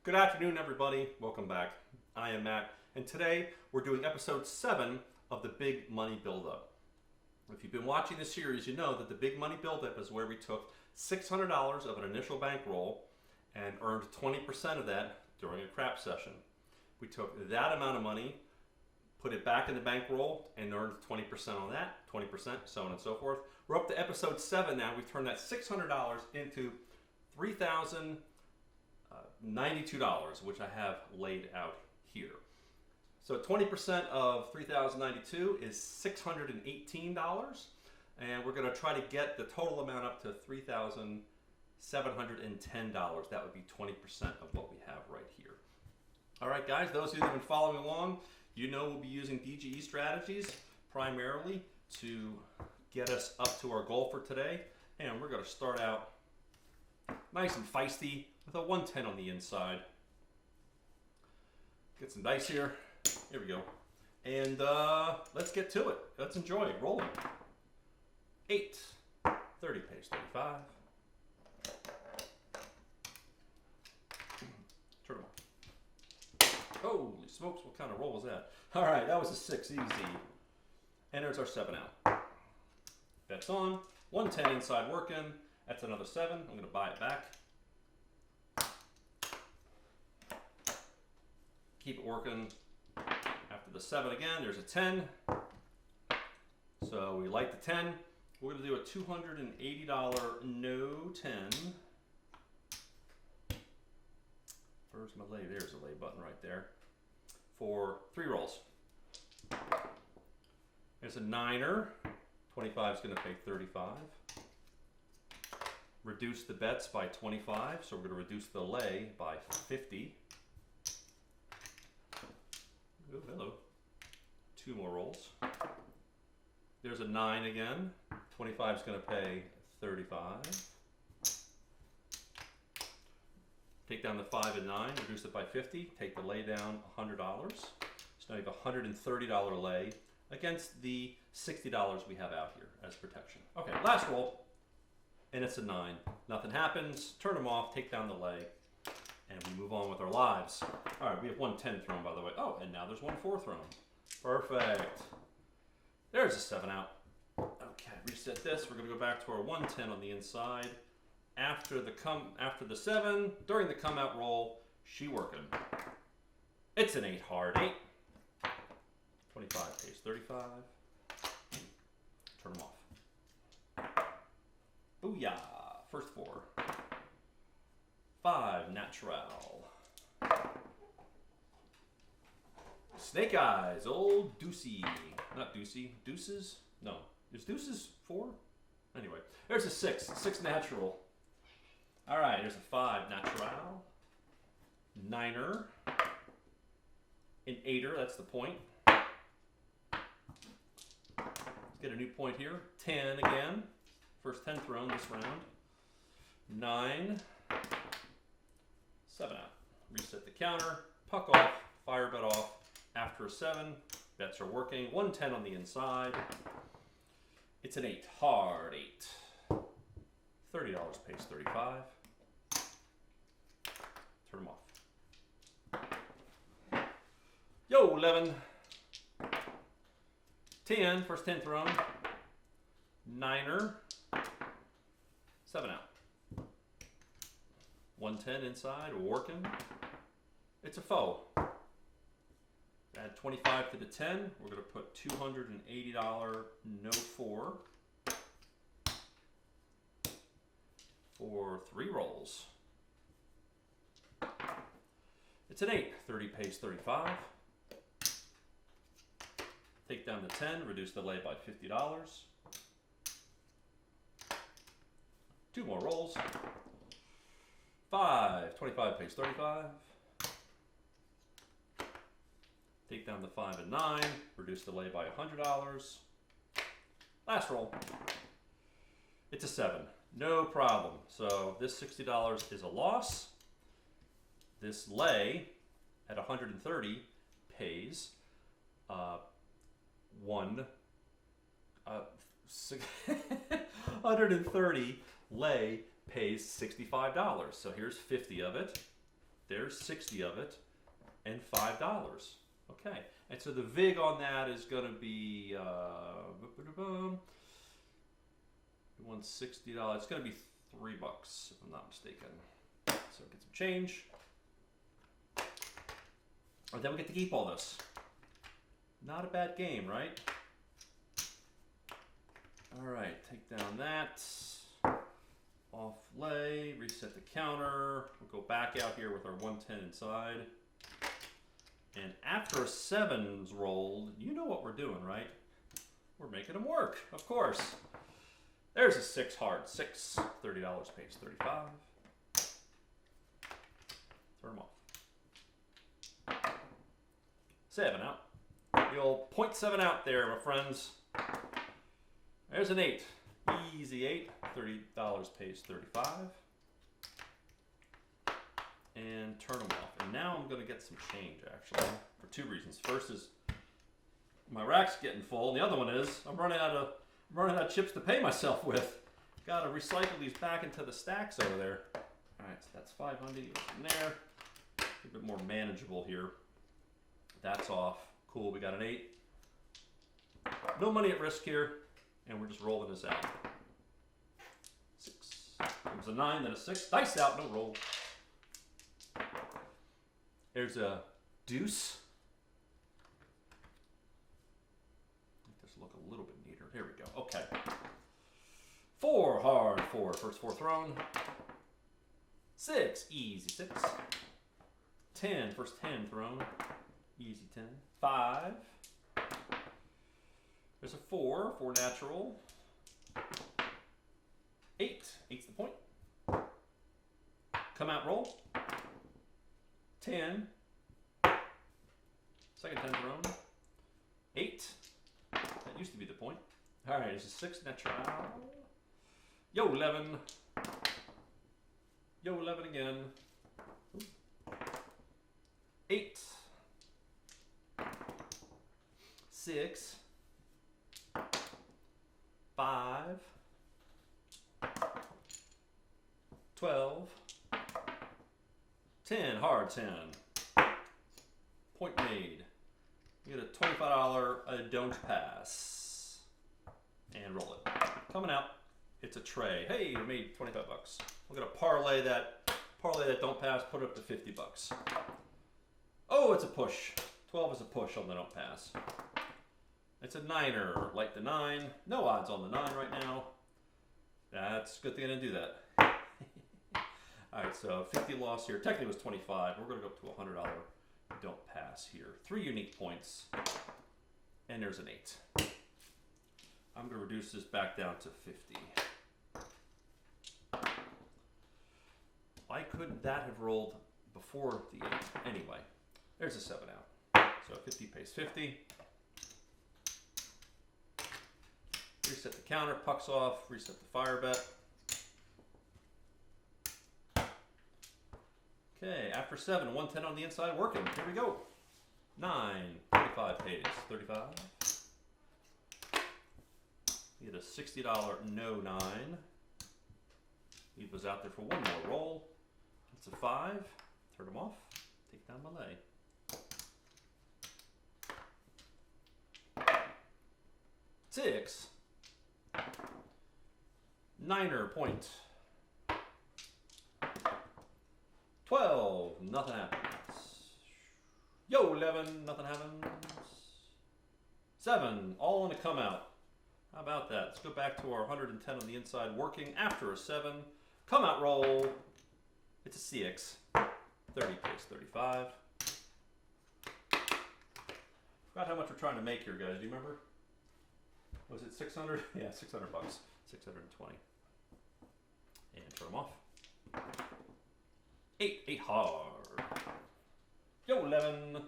Good afternoon, everybody. Welcome back. I am Matt, and today we're doing episode 7 of the Big Money Buildup. If you've been watching this series, you know that the Big Money Buildup is where we took $600 of an initial bankroll and earned 20% of that during a crap session. We took that amount of money, put it back in the bankroll, and earned 20% on that, 20%, so on and so forth. We're up to episode 7 now. We've turned that $600 into $3,092, which I have laid out here. So 20% of $3,092 is $618, and we're going to try to get the total amount up to $3,710. That would be 20% of what we have right here. All right, guys, those of you that have been following along, you know we'll be using DGE strategies primarily to get us up to our goal for today. And we're going to start out nice and feisty with a 110 on the inside. Get some dice here. Here we go. And let's get to it. Let's enjoy it. Rolling. 8. 30 page 35. Turn them off. Holy smokes, what kind of roll was that? All right, that was a 6, easy. And there's our 7 out. Bets on. 110 inside working. That's another 7. I'm going to buy it back. Keep it working. After the 7 again, there's a 10. So we like the 10. We're going to do a $280 no 10. Where's my lay? There's a lay button right there. For 3 rolls. There's a 9er. 25 is going to pay 35. Reduce the bets by 25, so we're going to reduce the lay by 50. Oh, hello. 2 more rolls. There's a 9 again. 25 is going to pay 35. Take down the 5 and 9, reduce it by 50. Take the lay down $100. So now you have a $130 lay against the $60 we have out here as protection. Okay, last roll. And it's a 9. Nothing happens. Turn them off, take down the lay, and we move on with our lives. All right, we have 110 thrown, by the way. Oh, and now there's 1 4 thrown. Perfect. There's a 7 out. Okay, reset this. We're going to go back to our 110 on the inside. After the 7, during the come out roll, she working. It's an 8 hard 8. 25 pays 35. Turn them off. Booyah! First 4. 5 natural. Snake eyes, old Deucey. Not Deucey. Deuces? No. Is Deuces 4? Anyway, there's a 6. 6 natural. All right, there's a 5 natural. 9er. An 8er, that's the point. Let's get a new point here. 10 again. First 10 thrown this round. 9. 7 out. Reset the counter. Puck off. Fire bet off. After a 7, bets are working. 110 on the inside. It's an 8. Hard 8. $30 pays 35. Turn them off. Yo, 11. 10. First 10 thrown. 9er. 7 out. 110 inside, working. It's a foe. Add 25 to the 10. We're going to put $280 no 4 for 3 rolls. It's an 8. 30 pays 35. Take down the 10, reduce the lay by $50. 2 more rolls. 5. 25 pays 35. Take down the 5 and 9. Reduce the lay by $100. Last roll. It's a 7. No problem. So this $60 is a loss. This lay at 130 pays 130 lay pays $65. So here's 50 of it. There's 60 of it, and $5. Okay, and so the vig on that is going to be $160. It's going to be $3, if I'm not mistaken. So get some change. And then we get to keep all this. Not a bad game, right? All right, take down that. Off lay, reset the counter. We'll go back out here with our 110 inside. And after a 7's rolled, you know what we're doing, right? We're making them work, of course. There's a 6 hard. 6, $30 pays 35. Turn them off. 7 out. The old 0.7 out there, my friends. There's an 8. Easy 8. $30 pays 35. And turn them off. And now I'm going to get some change, actually, for 2 reasons. First is my rack's getting full. And the other one is I'm running out of chips to pay myself with. Got to recycle these back into the stacks over there. All right, so that's 500 in there. A bit more manageable here. That's off. Cool, we got an 8. No money at risk here, and we're just rolling this out. 6. There's a 9, then a 6. Dice out, no roll. There's a deuce. Make this look a little bit neater. Here we go. Okay. 4 hard 4. First 4 thrown. 6 easy 6. 10 first 10 thrown. Easy 10. 5. There's a 4 natural. 8. 8's the point. Come out roll. 10. Second 10 thrown. 8. That used to be the point. All right, there's a 6 natural. Yo, 11. Yo, 11 again. 8. 6. 5. 12. 10, hard 10. Point made. You get a $25 don't pass. And roll it. Coming out, it's a tray. Hey, we made 25 bucks. We're gonna parlay that don't pass, put it up to 50 bucks. Oh, it's a push. 12 is a push on the don't pass. It's a 9er, like the 9. No odds on the 9 right now. That's a good thing I didn't do that. All right, so 50 loss here. Technically it was 25. We're going to go up to a $100 don't pass here. 3 unique points, and there's an 8. I'm going to reduce this back down to 50. Why couldn't that have rolled before the 8? Anyway, there's a 7 out. So 50 pays 50. Reset the counter, pucks off, reset the fire bet. Okay, after 7, 110 on the inside working. Here we go. 9, 35 pays 35. You get a $60 no 9. He was out there for one more roll. It's a 5. Turn him off. Take down my lay. Six. 9er point. 12, nothing happens. Yo, 11, nothing happens. 7, all on a come out. How about that? Let's go back to our 110 on the inside working after a 7. Come out roll. It's a CX. 30 pays 35. Forgot how much we're trying to make here, guys. Do you remember? Was it 600? Yeah, 600 bucks. 620. And turn them off. 8 hard. Yo, 11.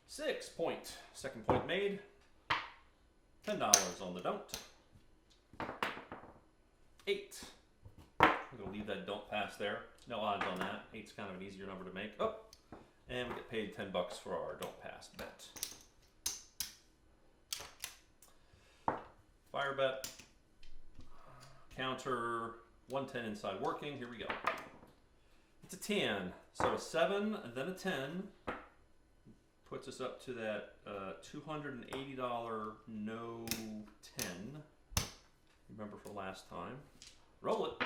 6 point. Second point made. $10 on the don't. 8. I'm going to leave that don't pass there. No odds on that. 8's kind of an easier number to make. Oh, and we get paid 10 bucks for our don't pass bet. Fire bet. Counter. 110 inside working. Here we go. It's a 10. So a 7 and then a 10 puts us up to that $280 no 10. Remember from last time. Roll it.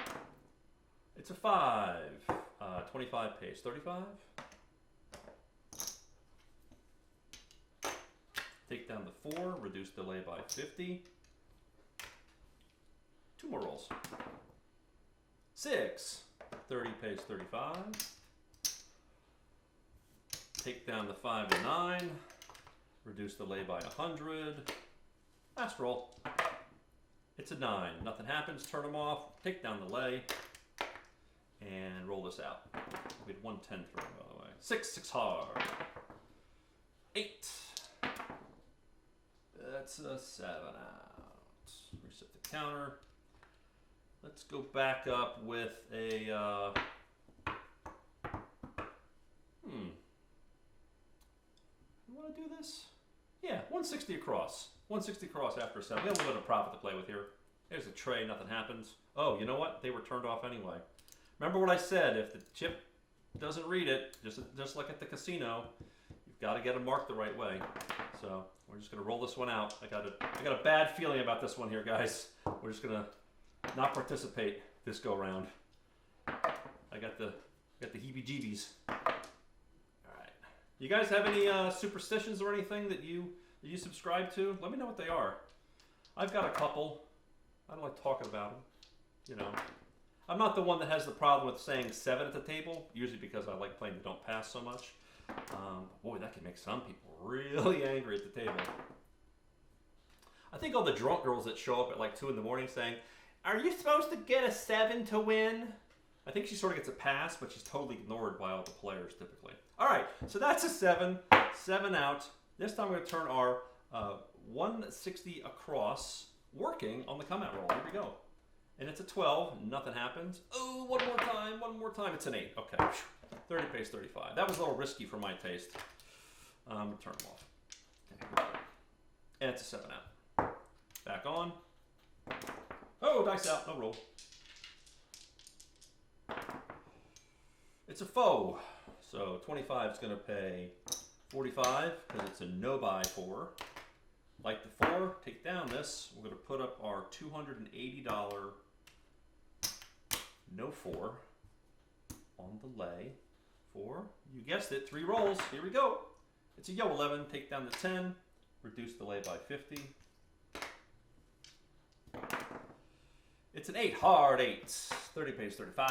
It's a 5. 25 pays 35. Take down the 4, reduce delay by 50. 2 more rolls. 6. 30 pays 35. Take down the 5 and 9. Reduce delay by 100. Last roll. It's a 9. Nothing happens. Turn them off. Take down the lay. And roll this out. We had 110 thrown, by the way. 6 hard. 8. That's a 7 out. Reset the counter. Let's go back up with a, You want to do this? Yeah, 160 across. 160 across after a 7. We have a little bit of profit to play with here. There's a tray, nothing happens. Oh, you know what? They were turned off anyway. Remember what I said, if the chip doesn't read it, just like at the casino, you've got to get it marked the right way. So we're just going to roll this one out. I got a bad feeling about this one here, guys. We're just going to not participate this go round. I got the heebie-jeebies. All right. You guys have any superstitions or anything that you subscribe to? Let me know what they are. I've got a couple. I don't like talking about them. You know, I'm not the one that has the problem with saying 7 at the table, usually because I like playing the don't pass so much. Boy, that can make some people really angry at the table. I think all the drunk girls that show up at like 2 in the morning saying, "Are you supposed to get a 7 to win?" I think she sort of gets a pass, but she's totally ignored by all the players typically. All right, so that's a 7. 7 out. This time we're going to turn our 160 across, working on the come out roll. Here we go. And it's a 12. Nothing happens. Oh, one more time. One more time. It's an 8. Okay. 30 pays 35. That was a little risky for my taste. We'll turn them off. Okay. And it's a 7 out. Back on. Oh, dice out. No roll. It's a faux. So 25 is going to pay 45 because it's a no buy 4. Like the 4, take down this. We're going to put up our $280 no 4 on the lay. 4, you guessed it, 3 rolls. Here we go. It's a yo 11. Take down the 10. Reduce the lay by 50. It's an 8, hard 8. 30 pays 35.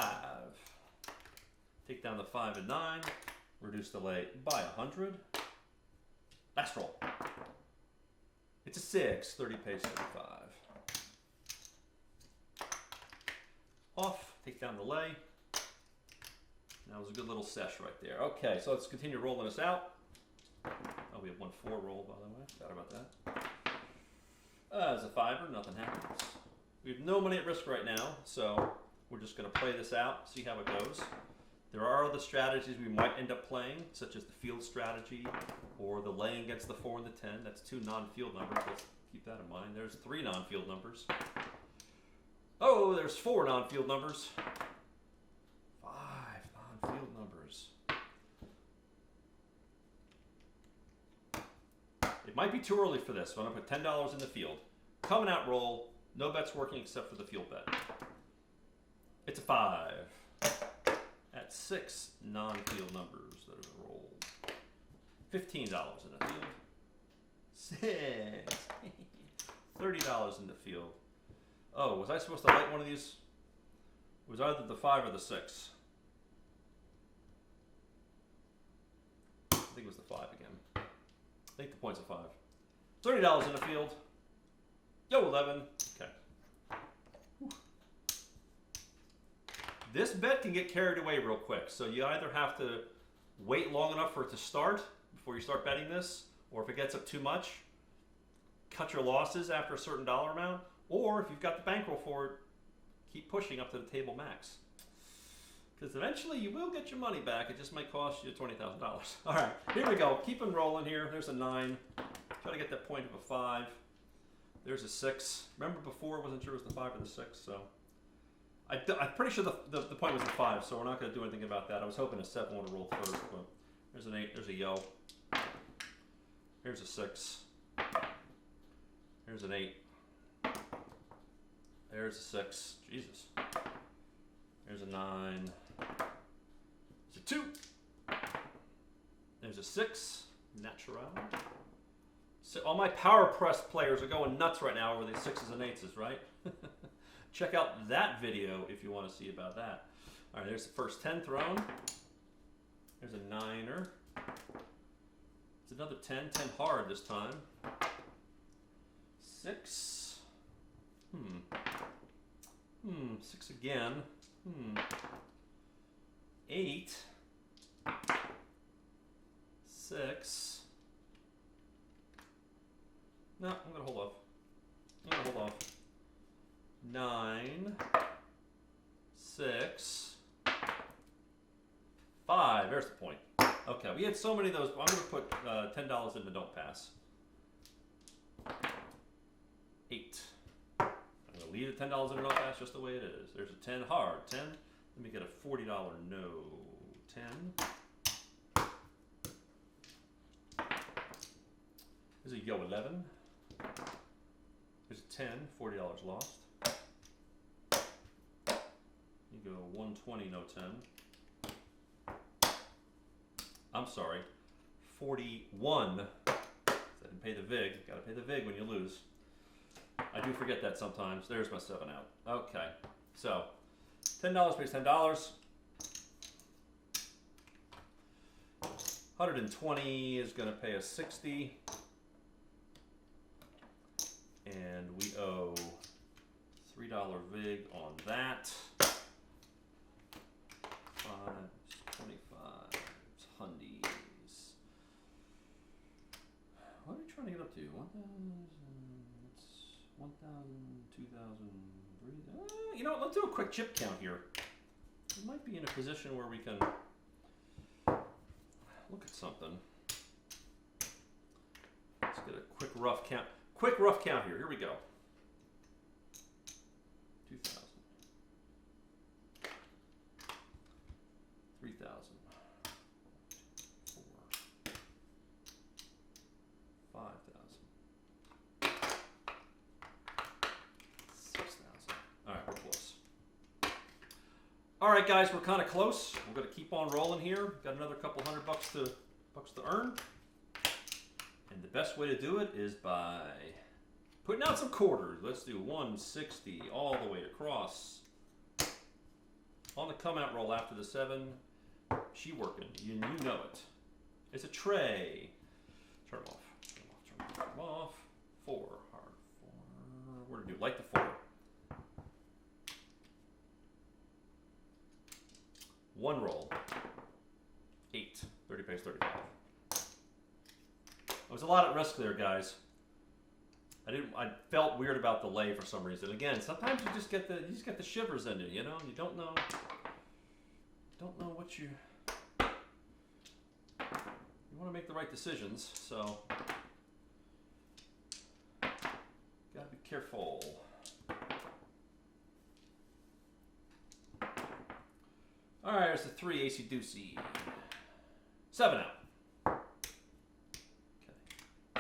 Take down the 5 and 9. Reduce the lay by 100. Last roll. It's a 6. 30 pays 35. Off. Take down the lay. That was a good little sesh right there. Okay, so let's continue rolling this out. Oh, we have 1 4 roll, by the way. Forgot about that. There's a 5er. Nothing happens. We have no money at risk right now, so we're just going to play this out, see how it goes. There are other strategies we might end up playing, such as the field strategy or the laying against the 4 and the 10. That's 2 non-field numbers. Let's keep that in mind. There's 3 non-field numbers. Oh, there's 4 non-field numbers. 5 non-field numbers. It might be too early for this, so I'm going to put $10 in the field. Coming out roll. No bets working except for the field bet. It's a 5. At 6 non-field numbers that have been rolled. $15 in the field. 6. $30 in the field. Oh, was I supposed to light one of these? It was either the 5 or the 6. I think it was the 5 again. I think the point's a 5. $30 in the field. Yo, 11. Okay. Whew. This bet can get carried away real quick. So you either have to wait long enough for it to start before you start betting this, or if it gets up too much, cut your losses after a certain dollar amount, or if you've got the bankroll for it, keep pushing up to the table max. Because eventually you will get your money back. It just might cost you $20,000. All right, here we go. Keep on rolling here. There's a 9. Try to get that point of a 5. There's a 6. Remember before, I wasn't sure it was the 5 or the 6, so I'm pretty sure the point was a 5, so we're not going to do anything about that. I was hoping a 7 would have rolled first, but there's an 8. There's a yo. Here's a 6. Here's an 8. There's a 6. Jesus. There's a 9. There's a 2. There's a 6. Natural. So all my Power Press players are going nuts right now over these 6s and 8s, right? Check out that video if you want to see about that. All right, there's the first 10 thrown. There's a 9er. It's another 10. 10 hard this time. 6. 6 again. 8. 6. No, I'm going to hold off. 9. 6. 5. There's the point. Okay, we had so many of those. I'm going to put $10 in the don't pass. 8. I'm going to leave the $10 in the don't pass just the way it is. There's a 10 hard. 10. Let me get a $40 no. 10. There's a yo 11. There's a 10. $40 lost. You go 120 no 10. I'm sorry, 41. I didn't pay the VIG. Got to pay the VIG when you lose. I do forget that sometimes. There's my 7 out. Okay, so $10 pays $10. 120 is going to pay us 60, and we owe $3 VIG on that. 25 hundies. What are we trying to get up to? 1,000, 2,000, 3,000. You know what? Let's do a quick chip count here. We might be in a position where we can look at something. Let's get a quick rough count. Quick rough count here. Here we go. 2,000. 3,000. 4. 5,000. 6,000. All right, we're close. All right, guys, we're kind of close. We're going to keep on rolling here. Got another couple $100 to earn. And the best way to do it is by putting out some quarters. Let's do 160 all the way across. On the come out roll after the 7, she working. You know it. It's a tray. Turn them off. Turn them off. 4 hard. 4. What do we do? Light the 4. 1 roll. 8. 30 pays 35. There was a lot at risk there, guys. I felt weird about the lay for some reason. Again, sometimes you just get the shivers in you, you know. You don't know what you want to make the right decisions. So gotta be careful. All right, there's the 3 AC Deucey. 7 out.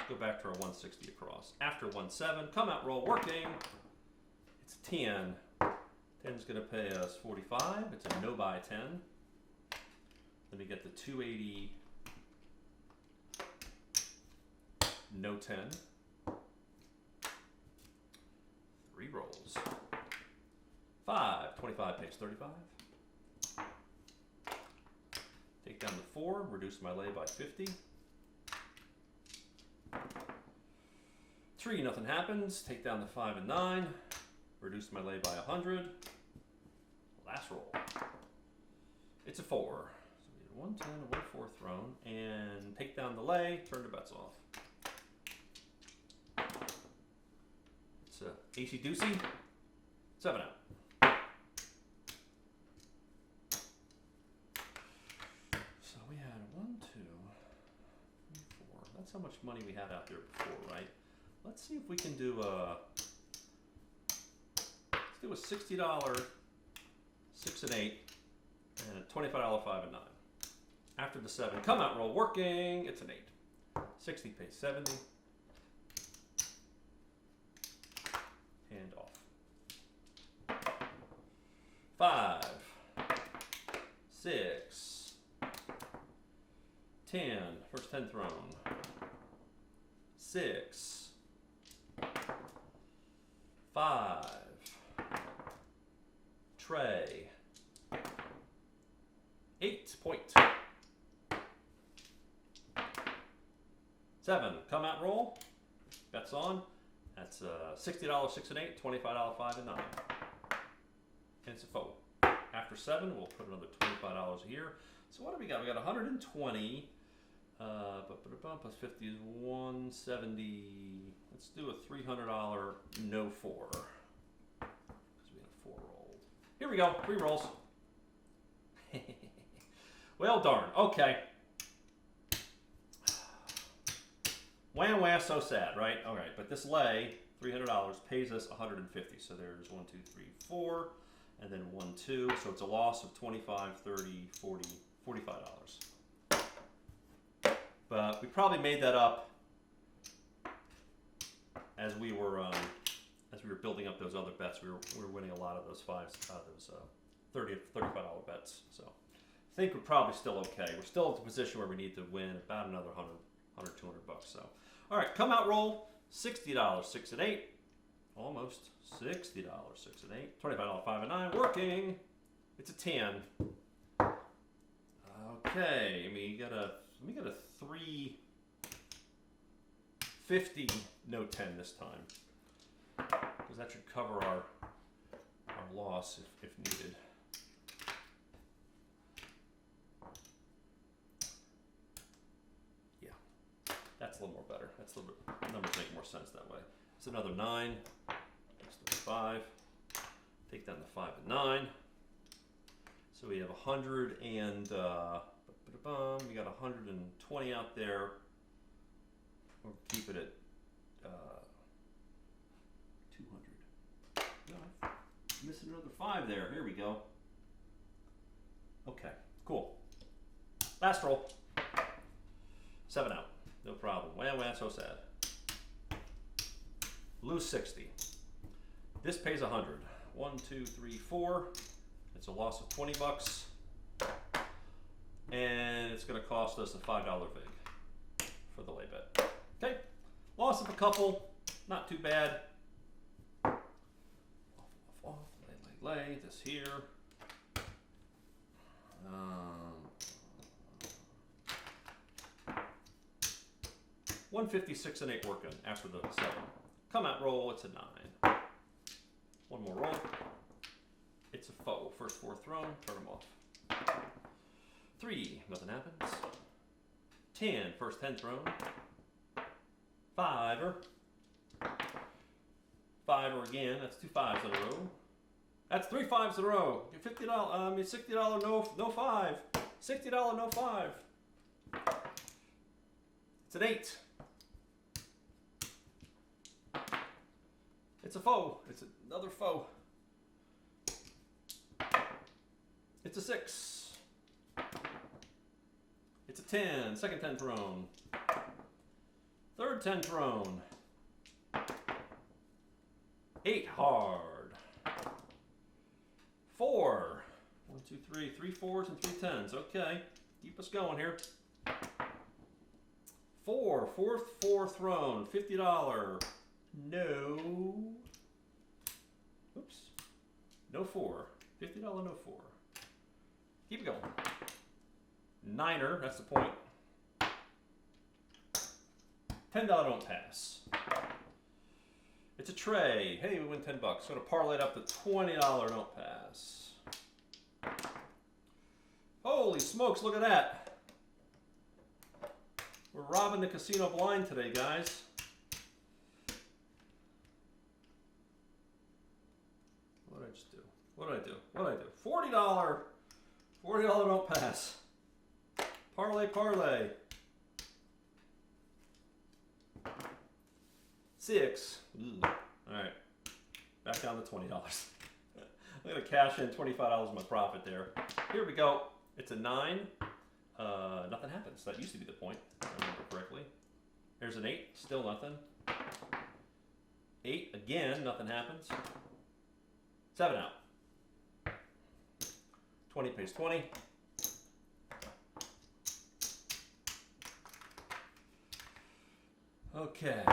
Go back to our 160 across. After 1-7, come out roll working. It's a 10. 10's going to pay us 45. It's a no buy 10. Then we get the 280. No 10. 3 rolls. 5. 25 pays 35. Take down the 4. Reduce my lay by 50. 3, nothing happens. Take down the 5 and 9. Reduce my lay by 100. Last roll. It's a 4. So we get a 110, a 1-4 thrown, and take down the lay. Turn the bets off. It's a AC Deucey. 7 out. So we had 1, 2, 3, 4. That's how much money we had out there before, right? Let's see if we can do a $60 and 8, and a $25 5 and 9. After the 7, come out roll, working, it's an 8. 60 pays 70. And off. 5, 6, 10, first 10 thrown. 6, 5, tray, 8 point. 7, come out roll, bets on, that's $60 6 and 8, $25 5 and 9. And it's a fold. After 7, we'll put another $25 here. So what do we got? We got 120, plus 50 is 170. Let's do a $300 no 4. Because we have 4 rolled. Here we go, 3 rolls. Well, darn, okay. Wham, wham, so sad, right? All right, but this lay, $300, pays us 150. So there's 1, 2, 3, 4, and then 1, 2. So it's a loss of 25, 30, 40, $45. But we probably made that up as we were building up those other bets. We were winning a lot of those those $30, $35 bets. So I think we're probably still okay. We're still at the position where we need to win about another 100, $200. So, all right, come out roll, $60 6 and 8, almost $60 6 and 8, $25 5 and 9, working. It's a 10. Okay, we got a 350 no 10 this time, because that should cover our loss if needed. That's a little more better. That's a little bit, numbers make more sense that way. It's another 9. Next to 5. Take down the 5 and 9. So we have 100 and we got 120 out there. We'll keep it at 200. No, I'm missing another 5 there. Here we go. Okay, cool. Last roll. 7 out. No problem. Wham, wham, so sad. Lose 60. This pays 100. 1, 2, 3, 4. It's a loss of $20. And it's going to cost us a $5 vig for the lay bet. Okay. Loss of a couple. Not too bad. Off, off, off. Lay. This here. 156 and 8 working after the 7. Come out roll, it's a 9. One more roll. It's a foe. First 4 thrown, turn them off. 3, nothing happens. 10, first 10 thrown. 5er. 5er again, that's 2 5s in a row. That's 3 5s in a row. $60 no 5. $60 no 5. It's an 8. It's a foe. It's another foe. It's a 6. It's a 10. Second 10 thrown. Third 10 thrown. 8 hard. 4. 1, 2, 3. 3 4s and 3 10s. Okay. Keep us going here. 4. Fourth 4 thrown. $50. No. Oops. No 4. $50 no 4. Keep it going. 9er. That's the point. $10 don't pass. It's a tray. Hey, we win $10. Gonna parlay it up to $20 don't pass. Holy smokes, look at that. We're robbing the casino blind today, guys. What did I just do? What did I do? What did I do? $40. $40 don't pass. Parlay, parlay. 6. All right. Back down to $20. I'm gonna cash in $25 of my profit there. Here we go. It's a 9. Nothing happens. That used to be the point, if I remember correctly. There's an 8, still nothing. 8 again, nothing happens. 7 out. 20 pays 20. Okay,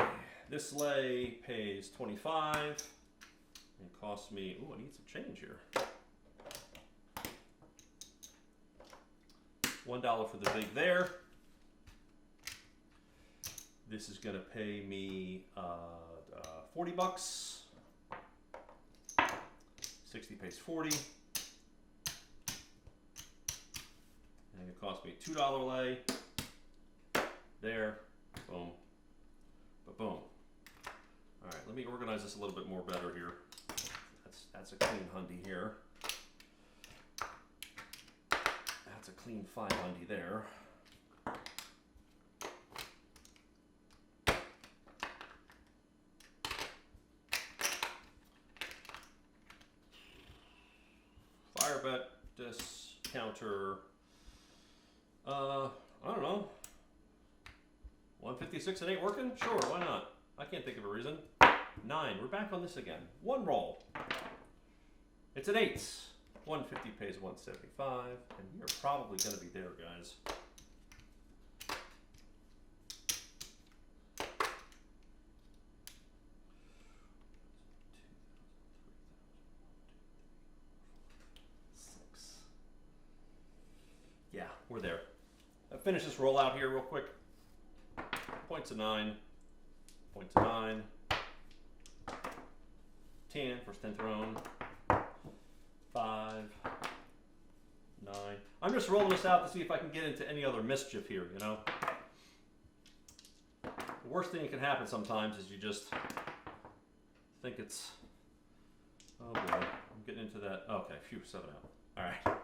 this lay pays 25. It costs me, ooh, I need some change here. $1 for the big there. This is going to pay me 40 bucks. 60 pays 40. And it cost me a $2 lay. There. Boom. Boom. All right, let me organize this a little bit more better here. That's a clean hundy here. That's a clean 5 hundy there. Fire bet, discounter. I don't know. 156 and 8 working? Sure, why not? I can't think of a reason. 9, we're back on this again. 1 roll. It's an 8. 150 pays 175, and we are probably going to be there, guys. Yeah, we're there. I'll finish this roll out here real quick. Points of 9. Points of 9. 10, first 10 thrown. 5. 9. I'm just rolling this out to see if I can get into any other mischief here, you know? The worst thing that can happen sometimes is you just think it's, oh boy, I'm getting into that. Okay, phew, 7 out. All right. I'm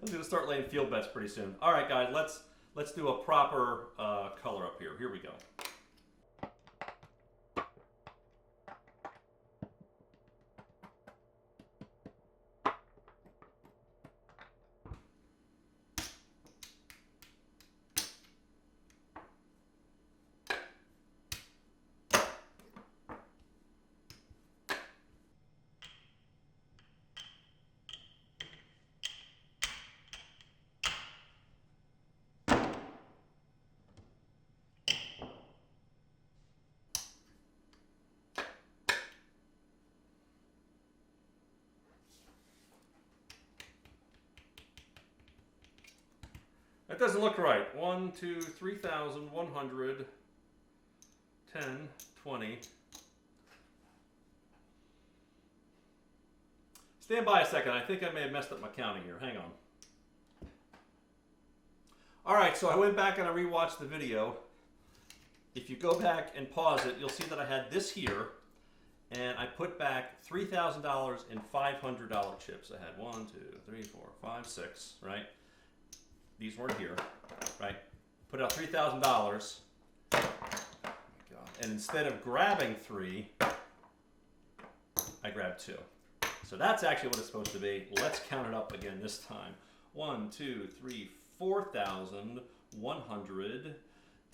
going to start laying field bets pretty soon. All right, guys, let's do a proper color up here. Here we go. That doesn't look right. 1, 2, 3,100, 10, 20. Stand by a second. I think I may have messed up my counting here. Hang on. All right, so I went back and I rewatched the video. If you go back and pause it, you'll see that I had this here, and I put back $3,000 in $500 chips. I had 1, 2, 3, 4, 5, 6, right? These weren't here, right? Put out $3,000, and instead of grabbing 3, I grabbed 2. So that's actually what it's supposed to be. Let's count it up again this time. 1, 2, 3, 4,100,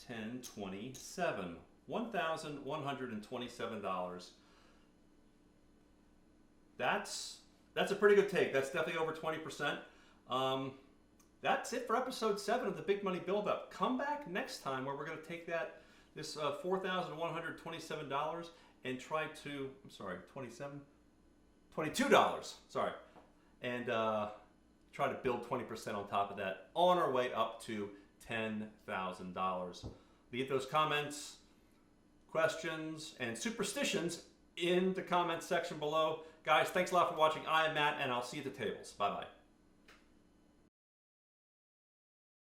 10, 27. $1,127. That's a pretty good take. That's definitely over 20%. That's it for episode 7 of the Big Money Build-Up. Come back next time where we're going to take this $4,127 and try to, $22, sorry, and try to build 20% on top of that on our way up to $10,000. Leave those comments, questions, and superstitions in the comments section below. Guys, thanks a lot for watching. I am Matt, and I'll see you at the tables. Bye-bye.